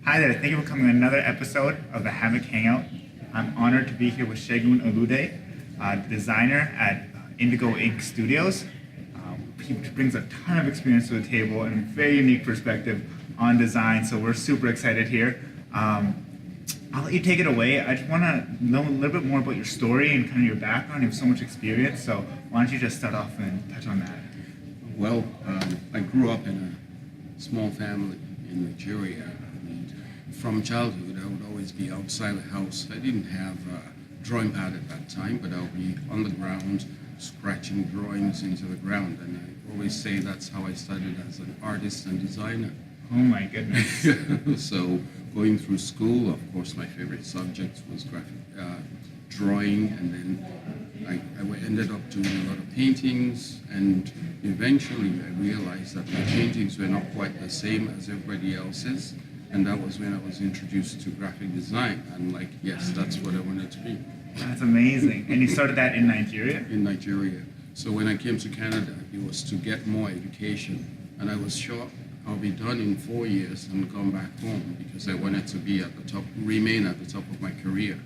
Hi there, thank you for coming to another episode of the Hammock Hangout. I'm honored to be here with Segun Olude, designer at Indigo Ink Studios. He brings a ton of experience to the table and a very unique perspective on design, so we're super excited here. I'll let you take it away. I just want to know a little bit more about your story and kind of your background. You have so much experience, so why don't you just start off and touch on that? Well, I grew up in a small family in Nigeria. And from childhood, I would always be outside the house. I didn't have a drawing pad at that time, but I would be on the ground, scratching drawings into the ground. And I always say that's how I started as an artist and designer. Oh my goodness. So going through school, of course, my favorite subject was graphic drawing, and then I ended up doing a lot of paintings, and eventually I realized that my paintings were not quite the same as everybody else's, and that was when I was introduced to graphic design. And like, yes, that's what I wanted to be. That's amazing. And you started that in Nigeria? In Nigeria. So when I came to Canada, it was to get more education, and I was sure I'll be done in 4 years and come back home because I wanted to be at the top, remain at the top of my career.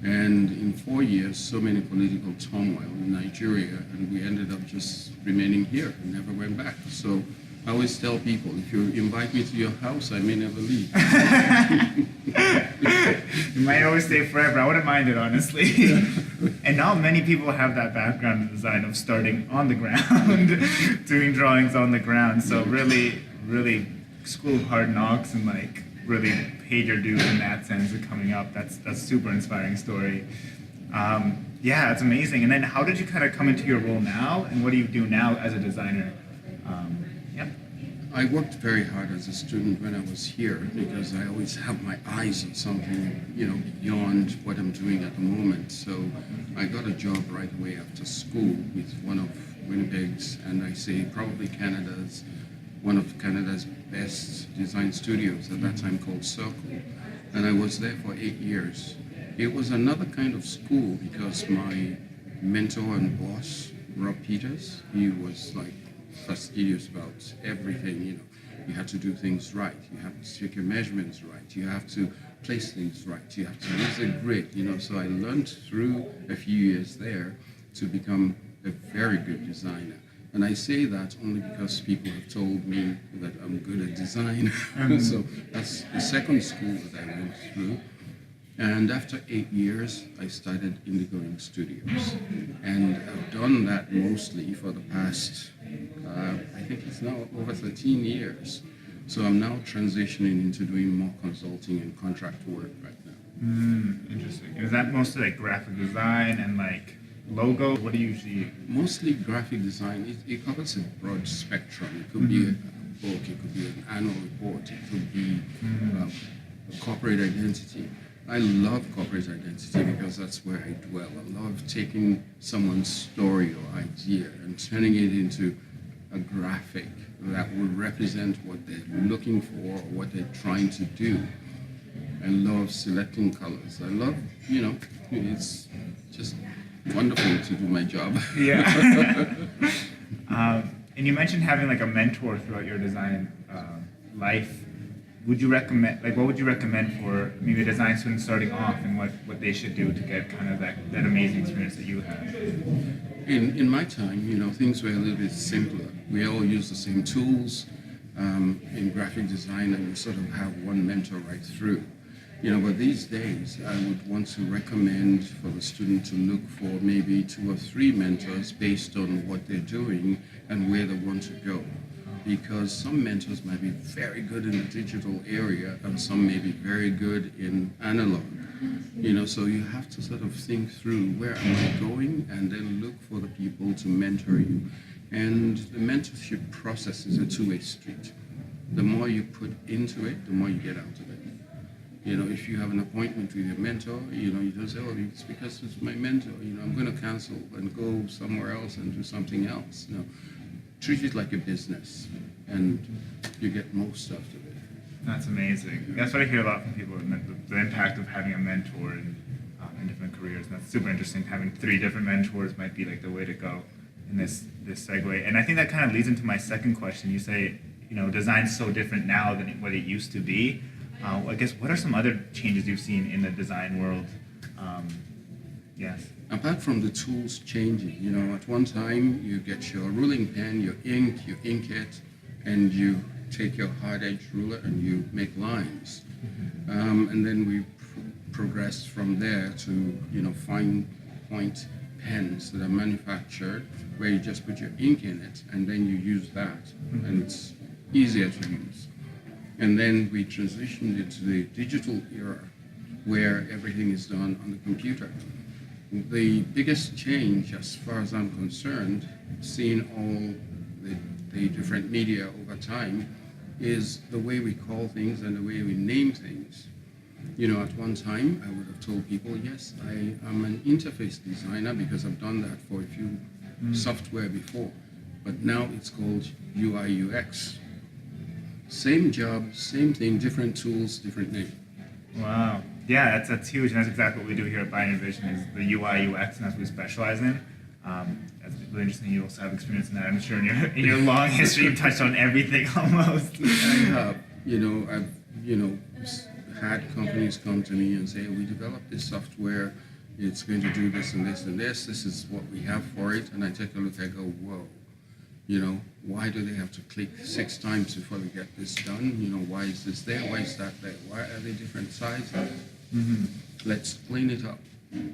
And in 4 years, so many political turmoil in Nigeria, and we ended up just remaining here and never went back. So I always tell people, if you invite me to your house, I may never leave. You might always stay forever. I wouldn't mind it, honestly. And not many people have that background in design of starting on the ground, doing drawings on the ground. So really school of hard knocks and like really paid your dues in that sense of coming up. That's super inspiring story. Yeah, it's amazing. And then how did you kind of come into your role now, and what do you do now as a designer? Yeah. I worked very hard as a student when I was here because I always have my eyes on something, beyond what I'm doing at the moment. So I got a job right away after school with one of Winnipeg's, and I say probably one of Canada's best design studios at that time, called Circle. And I was there for 8 years. It was another kind of school because my mentor and boss, Rob Peters, he was like fastidious about everything. You have to do things right. You have to take your measurements right. You have to place things right. You have to use a grid. So I learned through a few years there to become a very good designer. And I say that only because people have told me that I'm good at design. So that's the second school that I went through. And after 8 years, I started Indigo Ink Studios. And I've done that mostly for the past, I think it's now over 13 years. So I'm now transitioning into doing more consulting and contract work right now. Interesting. Is that mostly like graphic design and like logo? What do you usually? Mostly graphic design. It covers a broad spectrum. It could be a book, it could be an annual report, it could be corporate identity. I love corporate identity because that's where I dwell. I love taking someone's story or idea and turning it into a graphic that will represent what they're looking for or what they're trying to do. I love selecting colors. I love, it's just wonderful to do my job. Yeah. And you mentioned having like a mentor throughout your design life. Would you recommend, what would you recommend for maybe a design student starting off, and what they should do to get kind of that amazing experience that you had? In my time, things were a little bit simpler. We all use the same tools in graphic design, and we sort of have one mentor right through. But these days, I would want to recommend for the student to look for maybe 2 or 3 mentors based on what they're doing and where they want to go. Because some mentors might be very good in the digital area and some may be very good in analog. So you have to sort of think through, where am I going, and then look for the people to mentor you. And the mentorship process is a two-way street. The more you put into it, the more you get out of it. If you have an appointment with your mentor, you don't say, oh, it's because it's my mentor, I'm going to cancel and go somewhere else and do something else. Treat it like a business, and you get most out of it. That's amazing. That's what I hear a lot from people, the impact of having a mentor in different careers. And that's super interesting. Having 3 different mentors might be like the way to go in this segue. And I think that kind of leads into my second question. You say, design's so different now than what it used to be. I guess what are some other changes you've seen in the design world? Yes. Apart from the tools changing, at one time you get your ruling pen, your ink, you ink it, and you take your hard edge ruler and you make lines. And then we progressed from there to, fine point pens that are manufactured where you just put your ink in it and then you use that, and it's easier to use. And then we transitioned into the digital era where everything is done on the computer. The biggest change, as far as I'm concerned, seeing all the different media over time, is the way we call things and the way we name things. At one time, I would have told people, yes, I am an interface designer because I've done that for a few software before. But now it's called UI UX. Same job, same thing, different tools, different name. Wow. Yeah, that's huge, and that's exactly what we do here at Binary Vision, is the UI UX, and that's what we specialize in. That's really interesting. You also have experience in that. I'm sure in your long history, you've touched on everything almost. I have. I've had companies come to me and say, we developed this software, it's going to do this and this and this is what we have for it. And I take a look, I go, whoa, why do they have to click 6 times before they get this done? Why is this there? Why is that there? Why are they different sizes? Let's clean it up.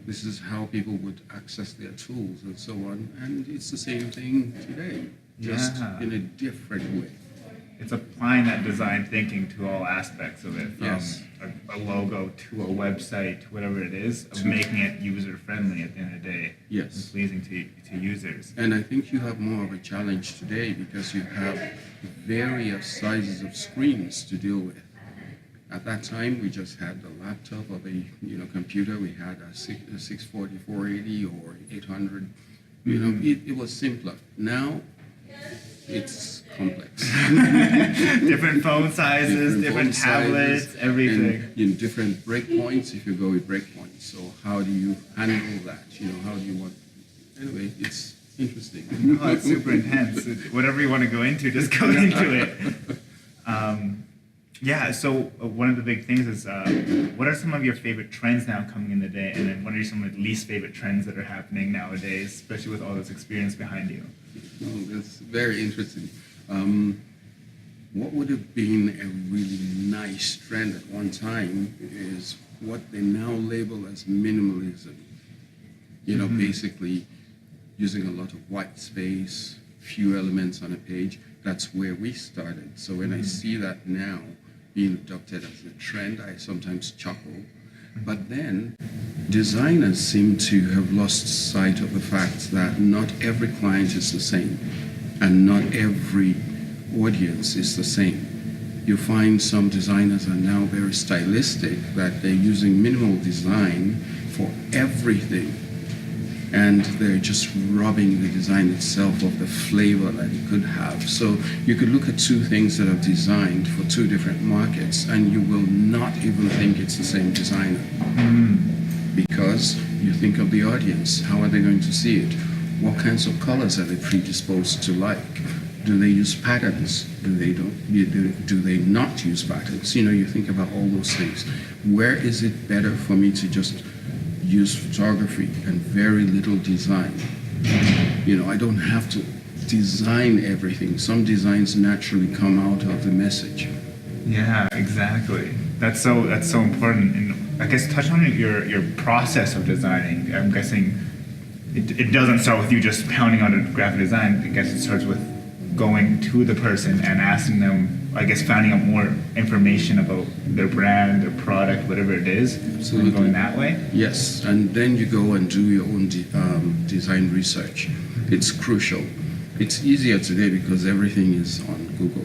This is how people would access their tools and so on. And it's the same thing today, just in a different way. It's applying that design thinking to all aspects of it, from Yes. a logo to a website, whatever it is, of making it user-friendly at the end of the day. Yes. And pleasing to users. And I think you have more of a challenge today because you have various sizes of screens to deal with. At that time, we just had the laptop of a computer. We had a 640, 480 or 800. It was simpler. Now, it's complex. Different phone sizes, different tablets, everything. And different breakpoints if you go with breakpoints. So how do you handle that? How do you want? Anyway, it's interesting. Oh, it's super intense. Whatever you want to go into, just go into it. So one of the big things is, what are some of your favorite trends now coming in the day, and then what are some of the least favorite trends that are happening nowadays, especially with all this experience behind you? Oh, that's very interesting. What would have been a really nice trend at one time is what they now label as minimalism. Basically using a lot of white space, few elements on a page. That's where we started. So when I see that now being adopted as a trend, I sometimes chuckle. But then designers seem to have lost sight of the fact that not every client is the same and not every audience is the same. You find some designers are now very stylistic, that they're using minimal design for everything, and they're just robbing the design itself of the flavor that it could have. So you could look at 2 things that are designed for 2 different markets and you will not even think it's the same designer. Because you think of the audience. How are they going to see it? What kinds of colors are they predisposed to like? Do they use patterns? Do they not use patterns? You think about all those things. Where is it better for me to just use photography and very little design? I don't have to design everything. Some designs naturally come out of the message. Yeah, exactly. That's so important. And I guess touch on your process of designing. I'm guessing it doesn't start with you just pounding on a graphic design. I guess it starts with going to the person and asking them, I guess, finding out more information about their brand, their product, whatever it is. Absolutely. And going that way. Yes, and then you go and do your own design research. It's crucial. It's easier today because everything is on Google.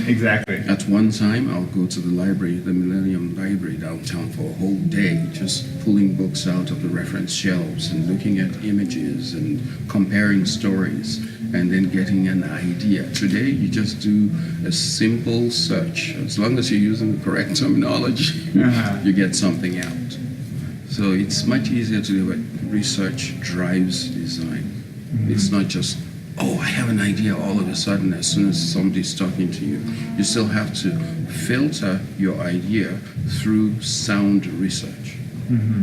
Exactly. At one time, I'll go to the library, the Millennium Library downtown, for a whole day, just pulling books out of the reference shelves and looking at images and comparing stories and then getting an idea. Today, you just do a simple search. As long as you're using the correct terminology, you get something out. So it's much easier to do it. Research drives design. It's not just oh, I have an idea all of a sudden as soon as somebody's talking to you. You still have to filter your idea through sound research.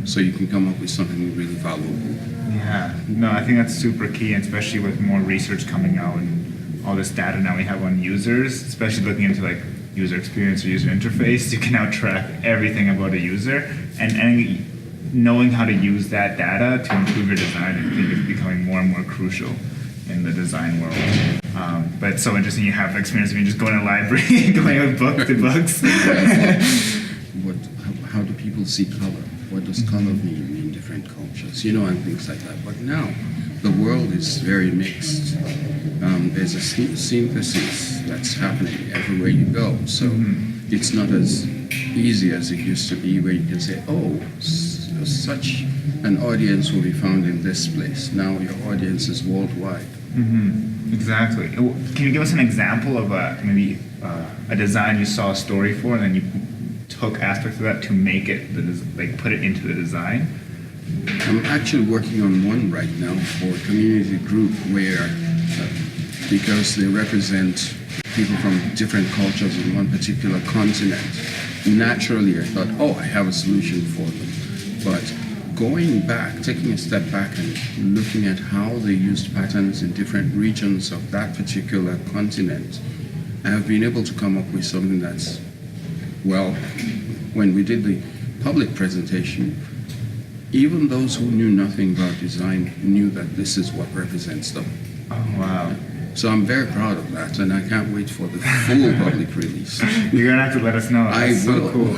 So you can come up with something really valuable. Yeah, no, I think that's super key, and especially with more research coming out and all this data now we have on users, especially looking into like user experience or user interface. You can now track everything about a user, and knowing how to use that data to improve your design, I think is becoming more and more crucial in the design world. But it's so interesting you have experience of just going to a library, going with book to books. How do people see color? What does color mean in different cultures? You know, and things like that. But now, the world is very mixed. There's a synthesis that's happening everywhere you go. So it's not as easy as it used to be, where you can say, oh, such an audience will be found in this place. Now your audience is worldwide. Exactly. Can you give us an example of maybe a design you saw a story for, and then you took aspects of that to make it, like put it into the design? I'm actually working on one right now for a community group where, because they represent people from different cultures in one particular continent, naturally I thought, oh, I have a solution for them. But going back, taking a step back and looking at how they used patterns in different regions of that particular continent, I have been able to come up with something that's, well, when we did the public presentation, even those who knew nothing about design knew that this is what represents them. Oh, wow. So I'm very proud of that, and I can't wait for the full public release. You're gonna have to let us know. That's I will. So cool.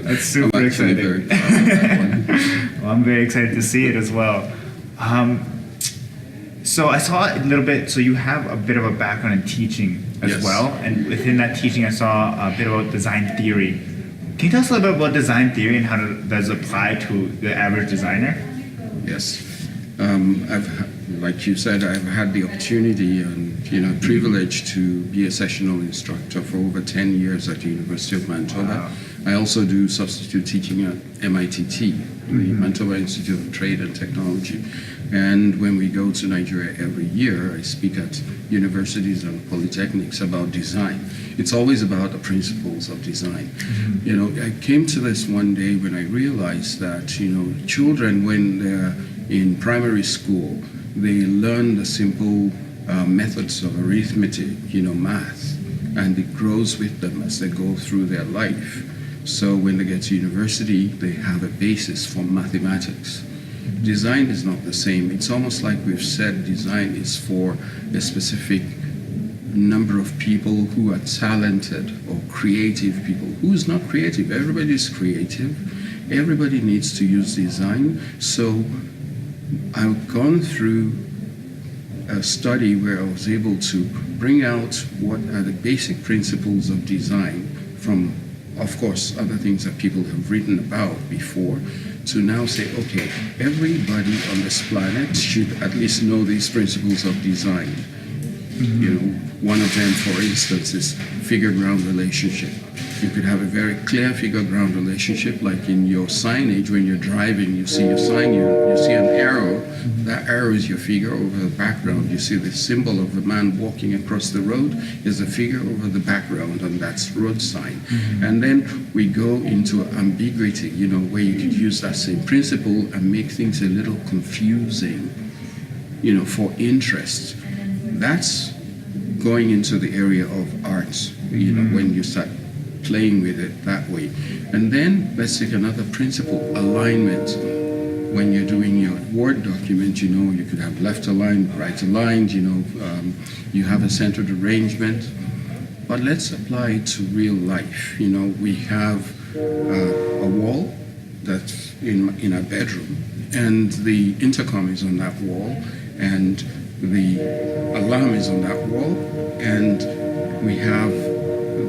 That's super exciting. Very proud of that one. Well, I'm very excited to see it as well. So I saw a little bit, so you have a bit of a background in teaching as Yes. well, and within that teaching I saw a bit about design theory. Can you tell us a little bit about design theory and how does it apply to the average designer? Yes. Like you said, I've had the opportunity and privilege to be a sessional instructor for over 10 years at the University of Manitoba. Wow. I also do substitute teaching at MITT, the Manitoba Institute of Trade and Technology. And when we go to Nigeria every year, I speak at universities and polytechnics about design. It's always about the principles of design. I came to this one day when I realized that, children, when they're in primary school, they learn the simple methods of arithmetic, math, and it grows with them as they go through their life. So when they get to university, they have a basis for mathematics. Design is not the same. It's almost like we've said design is for a specific number of people who are talented or creative people. Who's not creative? Everybody's creative. Everybody needs to use design. So I've gone through a study where I was able to bring out what are the basic principles of design from, of course, other things that people have written about before, to now say, okay, everybody on this planet should at least know these principles of design. One of them, for instance, is figure-ground relationship. You could have a very clear figure-ground relationship, like in your signage. When you're driving, you see your sign, you see an arrow. That arrow is your figure over the background. You see the symbol of the man walking across the road is a figure over the background, and that's road sign. And then we go into ambiguity, where you could use that same principle and make things a little confusing, for interest. That's going into the area of arts, when you start playing with it that way. And then let's take another principle, alignment. When you're doing your Word document, you could have left aligned, right aligned, you have a centered arrangement. But let's apply it to real life. We have a wall that's in our bedroom, and the intercom is on that wall, and the alarm is on that wall, and we have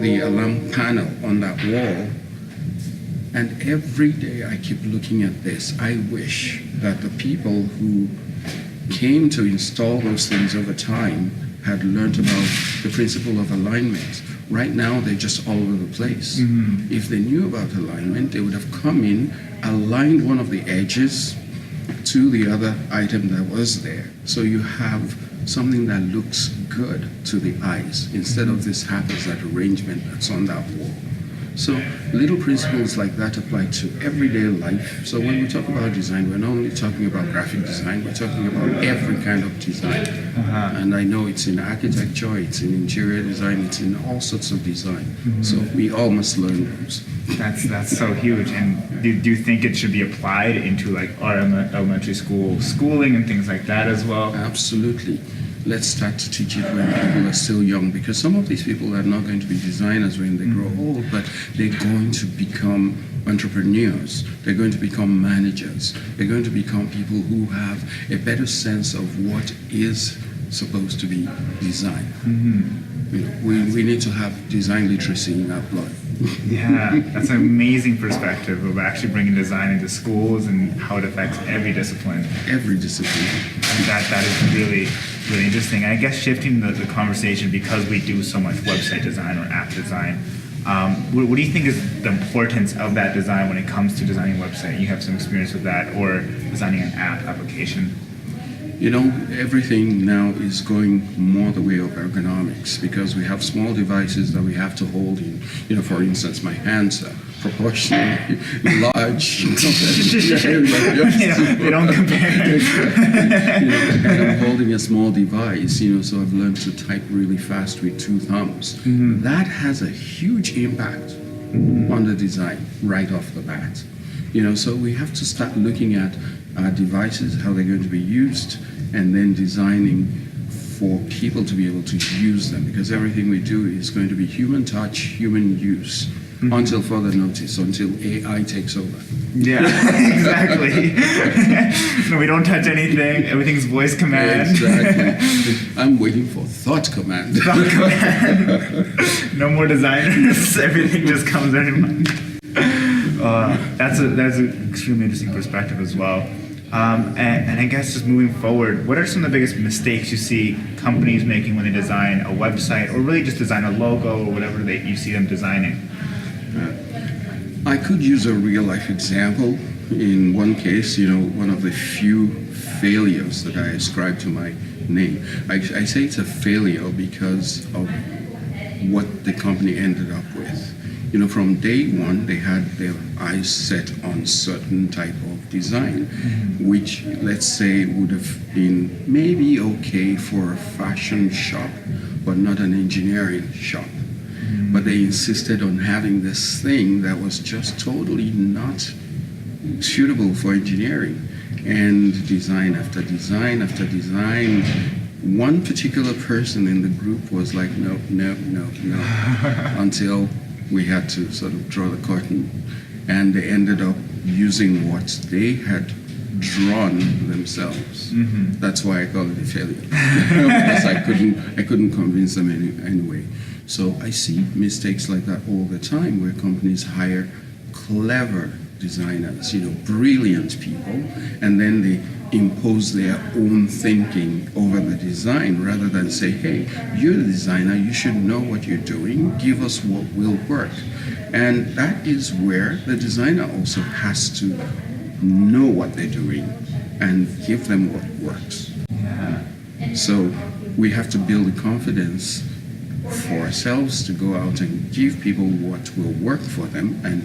the alarm panel on that wall. And every day I keep looking at this. I wish that the people who came to install those things over time had learned about the principle of alignment. Right now, they're just all over the place. If they knew about alignment, they would have come in, aligned one of the edges, to the other item that was there. So you have something that looks good to the eyes instead of this haphazard arrangement that's on that wall. So little principles like that apply to everyday life. So when we talk about design, we're not only talking about graphic design, we're talking about every kind of design. And I know it's in architecture, it's in interior design, it's in all sorts of design. So we all must learn those. That's so huge. And do you think it should be applied into like our elementary school schooling and things like that as well? Absolutely. Let's start to teach it when people are still young, because some of these people are not going to be designers when they grow old, but they're going to become entrepreneurs. They're going to become managers. They're going to become people who have a better sense of what is supposed to be design. You know, we need to have design literacy in our blood. Yeah, that's an amazing perspective of actually bringing design into schools and how it affects every discipline. Every discipline. And that is really, really interesting. And I guess shifting the conversation, because we do so much website design or app design, what do you think is the importance of that design when it comes to designing a website? You have some experience with that, or designing an app application? You know, everything now is going more the way of ergonomics, because we have small devices that we have to hold in. You know, for instance, my hands are proportionally large. They don't compare. And I'm holding a small device, so I've learned to type really fast with 2 thumbs. That has a huge impact on the design right off the bat. So we have to start looking at our devices, how they're going to be used, and then designing for people to be able to use them, because everything we do is going to be human touch, human use, until further notice, until AI takes over. Yeah, exactly. No, we don't touch anything. Everything's voice command. Exactly. I'm waiting for thought command. Thought command. No more designers. Everything just comes in. That's an extremely interesting perspective as well. And I guess just moving forward, what are some of the biggest mistakes you see companies making when they design a website, or really just design a logo or whatever you see them designing? I could use a real life example. In one case, one of the few failures that I ascribe to my name. I say it's a failure because of what the company ended up with. From day one, they had their eyes set on certain type of design, which, let's say, would have been maybe okay for a fashion shop, but not an engineering shop. But they insisted on having this thing that was just totally not suitable for engineering. And design after design after design, one particular person in the group was like, no, until we had to sort of draw the curtain, and they ended up using what they had drawn themselves. That's why I call it a failure, because I couldn't convince them anyway. So I see mistakes like that all the time, where companies hire clever designers, brilliant people, and then they impose their own thinking over the design, rather than say, hey, you're the designer, you should know what you're doing, give us what will work. And that is where the designer also has to know what they're doing and give them what works. So we have to build the confidence for ourselves to go out and give people what will work for them, and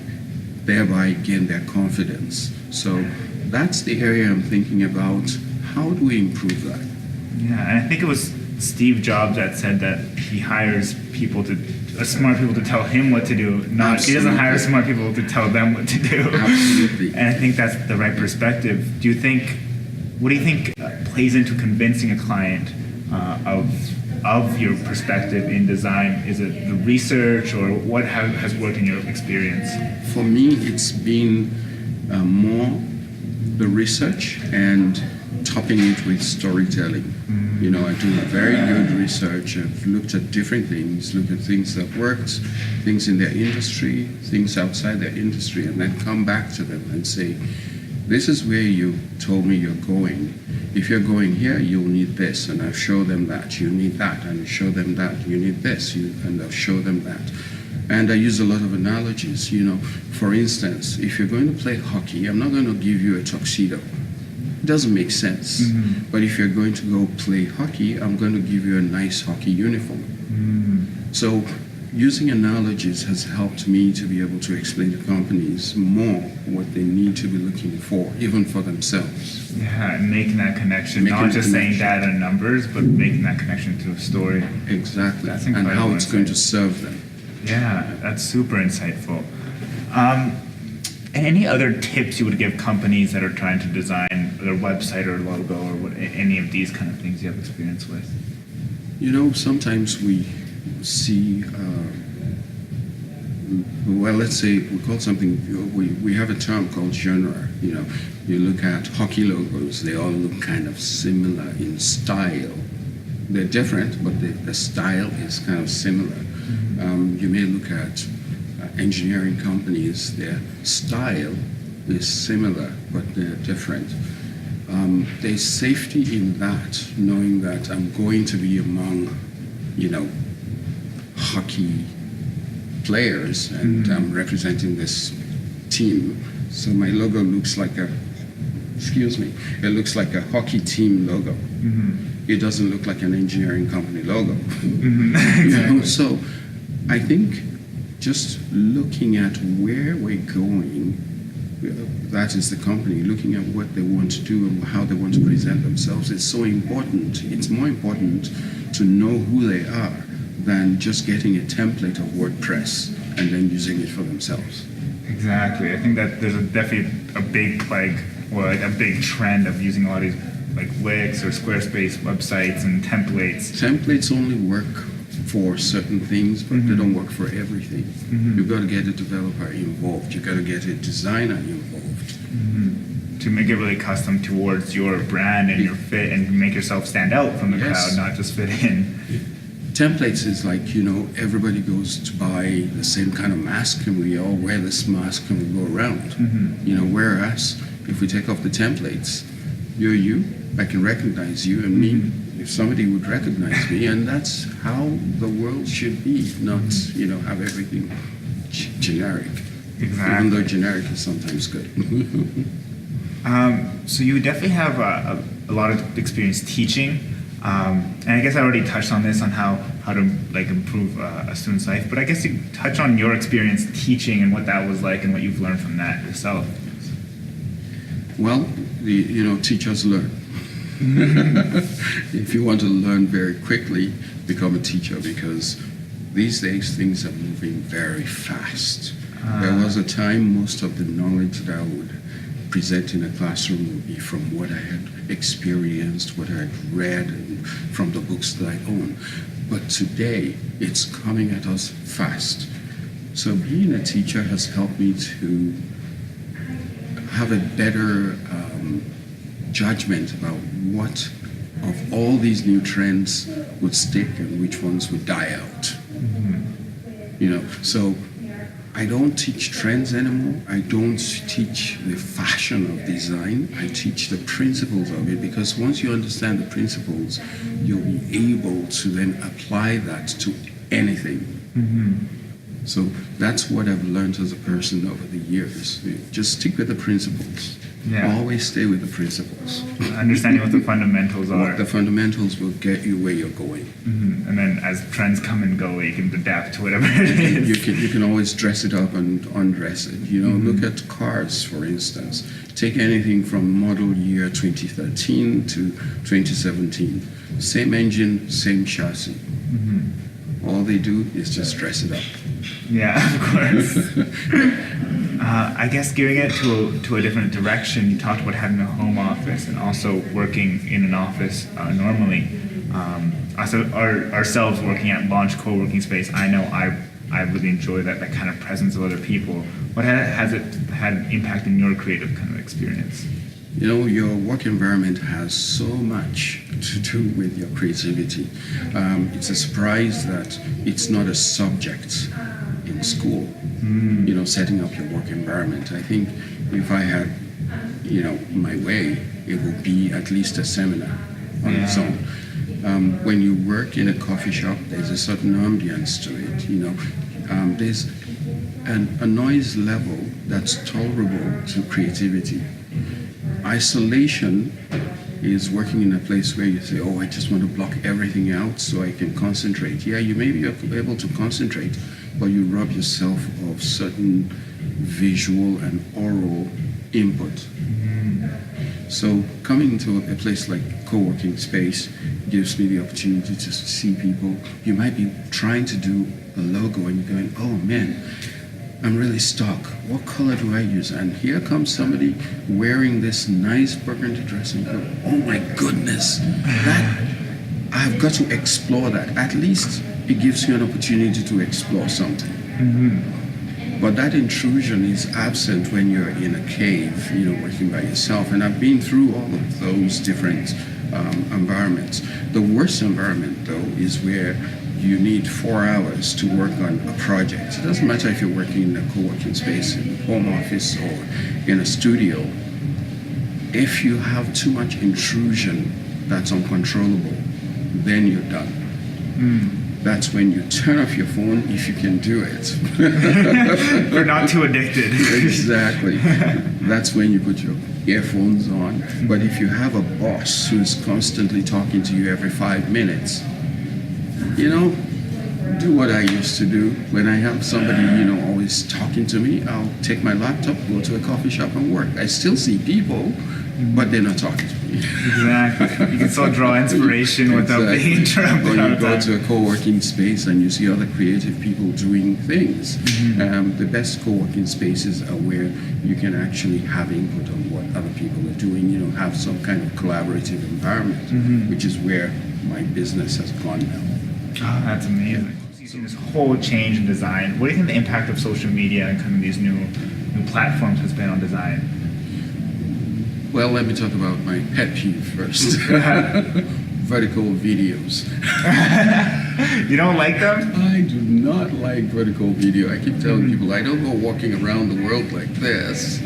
thereby gain their confidence. So that's the area I'm thinking about. How do we improve that? Yeah, and I think it was Steve Jobs that said that he hires smart people to tell him what to do. He doesn't hire smart people to tell them what to do. Absolutely. And I think that's the right perspective. What do you think plays into convincing a client of your perspective in design? Is it the research, or what has worked in your experience? For me, it's been more the research and topping it with storytelling. I do very good research. I've looked at different things, looked at things that worked, things in their industry, things outside their industry, and then come back to them and say, this is where you told me you're going. If you're going here, you'll need this, and I'll show them that. You need that, and I'll show them that. You need this, and I'll show them that. And I use a lot of analogies. For instance, if you're going to play hockey, I'm not going to give you a tuxedo. It doesn't make sense. But if you're going to go play hockey, I'm going to give you a nice hockey uniform. So using analogies has helped me to be able to explain to companies more what they need to be looking for, even for themselves. Yeah, and making that connection, Making not the just saying connection. data and numbers, but making that connection to a story. Exactly. That's And incredible how it's going to insight. serve them. Yeah, that's super insightful. And any other tips you would give companies that are trying to design their website or logo or any of these kind of things you have experience with? You know, sometimes we see, well, let's say we call something, we have a term called genre. You know, you look at hockey logos, they all look kind of similar in style. They're different, but the style is kind of similar. You may look at engineering companies, their style is similar, but they're different. There's safety in that, knowing that I'm going to be among, you know, hockey players, and I'm representing this team. So my logo looks like it looks like a hockey team logo. It doesn't look like an engineering company logo. Exactly. You know, so I think just looking at where we're going, that is the company, looking at what they want to do and how they want to present themselves, is so important. It's more important to know who they are than just getting a template of WordPress and then using it for themselves. Exactly. I think that there's definitely a big plague or like a big trend of using a lot of these like Wix or Squarespace websites and templates. Templates only work for certain things, but they don't work for everything. You've got to get a developer involved. You've got to get a designer involved. To make it really custom towards your brand and your fit and make yourself stand out from the Yes. crowd, not just fit in. Templates is like, you know, everybody goes to buy the same kind of mask and we all wear this mask and we go around. You know, whereas if we take off the templates, you're you, I can recognize you, and me, if somebody would recognize me, and that's how the world should be, not, you know, have everything generic. Exactly. Even though generic is sometimes good. So you definitely have a lot of experience teaching, and I guess I already touched on this on how to like improve a student's life. But I guess you touch on your experience teaching and what that was like and what you've learned from that yourself. Well, you know, teachers learn. If you want to learn very quickly, become a teacher, because these days things are moving very fast. There was a time most of the knowledge that I would present in a classroom would be from what I had experienced, what I had read, and from the books that I own. But today, it's coming at us fast. So being a teacher has helped me to have a better judgment about what of all these new trends would stick and which ones would die out. You know, so I don't teach trends anymore. I don't teach the fashion of design. I teach the principles of it, because once you understand the principles, you'll be able to then apply that to anything. So that's what I've learned as a person over the years. Just stick with the principles. Yeah. Always stay with the principles. Understanding what the fundamentals are. What the fundamentals will get you where you're going. And then as trends come and go, you can adapt to whatever it is. You can always dress it up and undress it. You know, look at cars, for instance. Take anything from model year 2013 to 2017. Same engine, same chassis. All they do is just dress it up. Yeah, of course. I guess gearing it to a different direction, you talked about having a home office and also working in an office normally. Ourselves working at Launch co-working space, I know I really enjoy that kind of presence of other people. What has it had impact in your creative kind of experience? You know, your work environment has so much to do with your creativity. It's a surprise that it's not a subject in school, you know, setting up your work environment. I think if I had, you know, my way, it would be at least a seminar on its own. When you work in a coffee shop, there's a certain ambience to it, you know. There's a noise level that's tolerable to creativity. Isolation is working in a place where you say, oh, I just want to block everything out so I can concentrate. Yeah, you may be able to concentrate, but you rob yourself of certain visual and oral input. So coming to a place like co-working space gives me the opportunity to see people. You might be trying to do a logo and you're going, oh man, I'm really stuck. What color do I use? And here comes somebody wearing this nice burgundy dress and you go, oh my goodness, that I've got to explore that. At least it gives you an opportunity to explore something. But that intrusion is absent when you're in a cave, working by yourself. And I've been through all of those different environments. The worst environment, though, is where you need 4 hours to work on a project. It doesn't matter if you're working in a co-working space, in a home office, or in a studio. If you have too much intrusion that's uncontrollable, then you're done. That's when you turn off your phone, if you can do it. You're not too addicted. Exactly. That's when you put your earphones on. But if you have a boss who's constantly talking to you every 5 minutes, do what I used to do. When I have somebody, always talking to me, I'll take my laptop, go to a coffee shop and work. I still see people, but they're not talking to me. Exactly. You can still draw inspiration without being interrupted. When you go to a co-working space and you see other creative people doing things, the best co-working spaces are where you can actually have input on what other people are doing, have some kind of collaborative environment, which is where my business has gone now. Oh, that's amazing. You've seen this whole change in design. What do you think the impact of social media and kind of these new platforms has been on design? Well, let me talk about my pet peeve first. Vertical videos. You don't like them? I do not like vertical video. I keep telling people I don't go walking around the world like this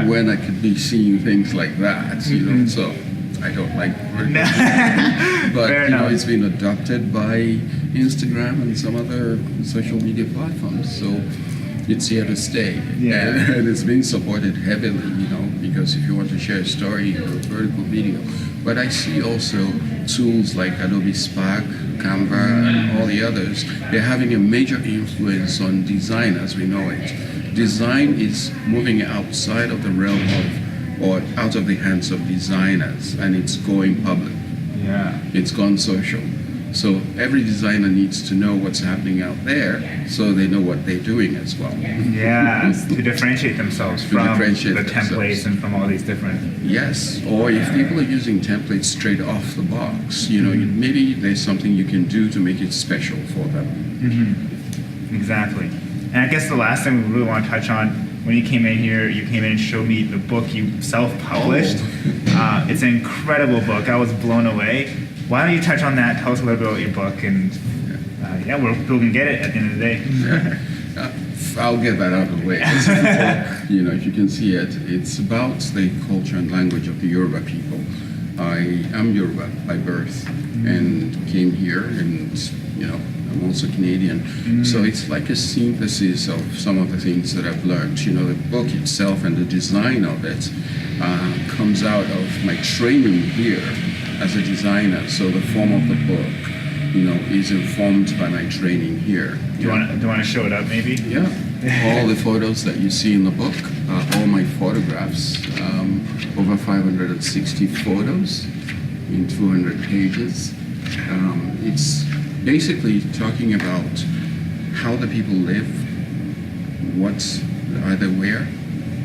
when I could be seeing things like that, so I don't like vertical video. But it's been adopted by Instagram and some other social media platforms, so it's here to stay. And it's been supported heavily, because if you want to share a story, vertical video. But I see also tools like Adobe Spark, Canva, and all the others. They're having a major influence on design as we know it. Design is moving outside of the realm of, or out of the hands of designers, and it's going public. It's gone social. So every designer needs to know what's happening out there so they know what they're doing as well. To differentiate themselves from the templates and from all these different... Yes, or if people are using templates straight off the box, maybe there's something you can do to make it special for them. Exactly. And I guess the last thing we really want to touch on, when you came in here, you came in and showed me the book you self-published. It's an incredible book. I was blown away. Why don't you touch on that? Tell us a little bit about your book, and people can get it at the end of the day. I'll get that out of the way. This is the book, if you can see it, it's about the culture and language of the Yoruba people. I am Yoruba by birth and came here, and I'm also Canadian. So it's like a synthesis of some of the things that I've learned. The book itself and the design of it comes out of my training here as a designer. So the form of the book, is informed by my training here. Do you want to show it up, maybe? Yeah. All the photos that you see in the book are all my photographs. Over 560 photos in 200 pages. It's basically talking about how the people live, what are they wear,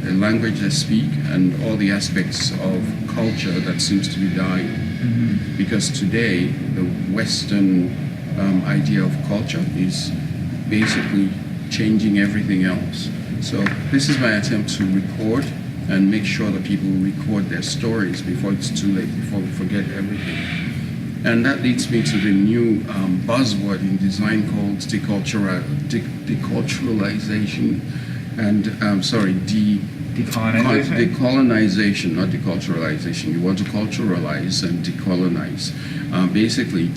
the language they speak, and all the aspects of culture that seems to be dying. Because today, the Western idea of culture is basically changing everything else. So this is my attempt to record and make sure that people record their stories before it's too late, before we forget everything. And that leads me to the new buzzword in design called deculturalization and, decolonization, not deculturalization. You want to culturalize and decolonize. Basically,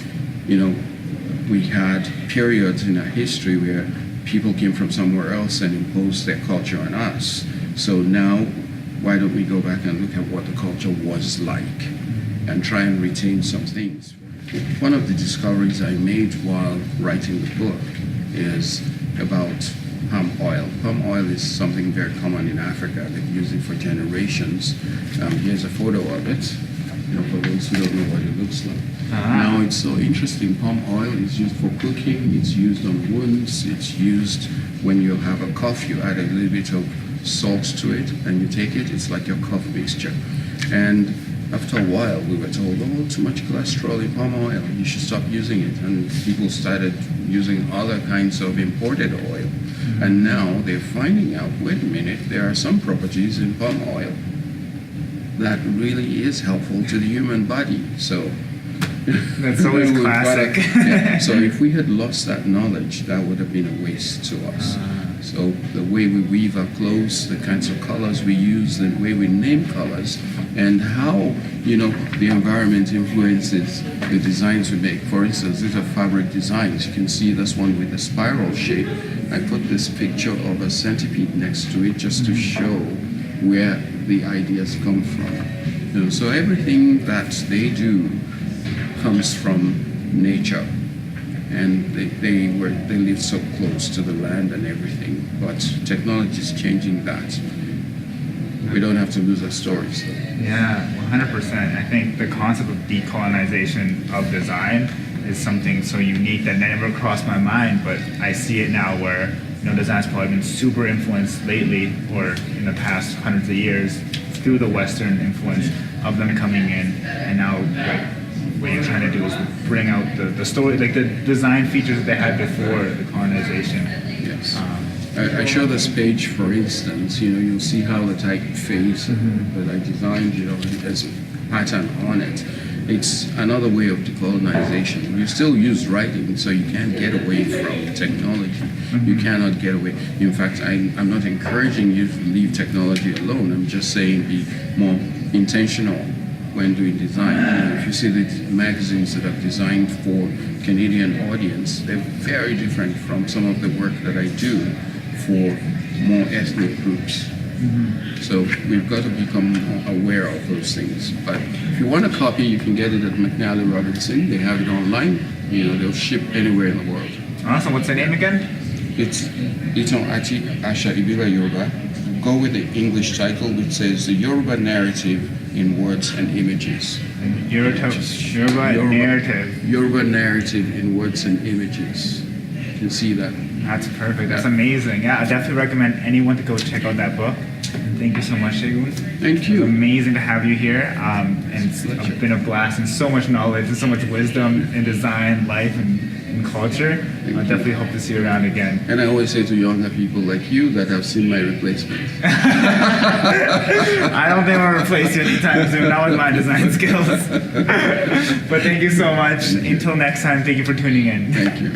we had periods in our history where people came from somewhere else and imposed their culture on us. So now why don't we go back and look at what the culture was like and try and retain some things. One of the discoveries I made while writing the book is about palm oil. Palm oil is something very common in Africa. They've used it for generations. Here's a photo of it, for those who don't know what it looks like. Now it's so interesting. Palm oil is used for cooking, it's used on wounds, it's used when you have a cough, you add a little bit of salt to it and you take it, it's like your cough mixture. And after a while, we were told, oh, too much cholesterol in palm oil, you should stop using it. And people started using other kinds of imported oil. And now they're finding out, wait a minute, there are some properties in palm oil that really is helpful to the human body. So that's always classic. So if we had lost that knowledge, that would have been a waste to us. So the way we weave our clothes, the kinds of colors we use, the way we name colors, and how, the environment influences the designs we make. For instance, these are fabric designs. You can see this one with a spiral shape. I put this picture of a centipede next to it just to show where the ideas come from. So everything that they do comes from nature. And they live so close to the land and everything. But technology is changing that. We don't have to lose our stories, though. Yeah, 100%. I think the concept of decolonization of design is something so unique that never crossed my mind, but I see it now where design's probably been super influenced lately or in the past hundreds of years through the Western influence of them coming in, and now what you're trying to do is bring out the story, like the design features that they had before the colonization. Yes. I show this page, for instance, you'll see how the typeface that I designed, there's a pattern on it. It's another way of decolonization. You still use writing, so you can't get away from technology. You cannot get away. In fact, I'm not encouraging you to leave technology alone. I'm just saying be more intentional when doing design. If you see the magazines that I've designed for Canadian audience, they're very different from some of the work that I do for more ethnic groups. So we've got to become more aware of those things. But if you want a copy, you can get it at McNally Robinson. They have it online. They'll ship anywhere in the world. Awesome. What's the name again? It's Iton Ati Asha Ibira Yoruba. Go with the English title, which says the Yoruba narrative in words and images. Yoruba narrative. Yoruba narrative in words and images. You can see that. That's perfect. That's amazing. Yeah, I definitely recommend anyone to go check out that book. Thank you so much, Segun. Thank you. It's amazing to have you here. And it's been a blast and so much knowledge and so much wisdom in design, life, and culture. I definitely hope to see you around again. And I always say to younger people like you that have seen my replacement. I don't think I'll replace you anytime soon, not with my design skills. But thank you so much. Until next time, thank you for tuning in. Thank you.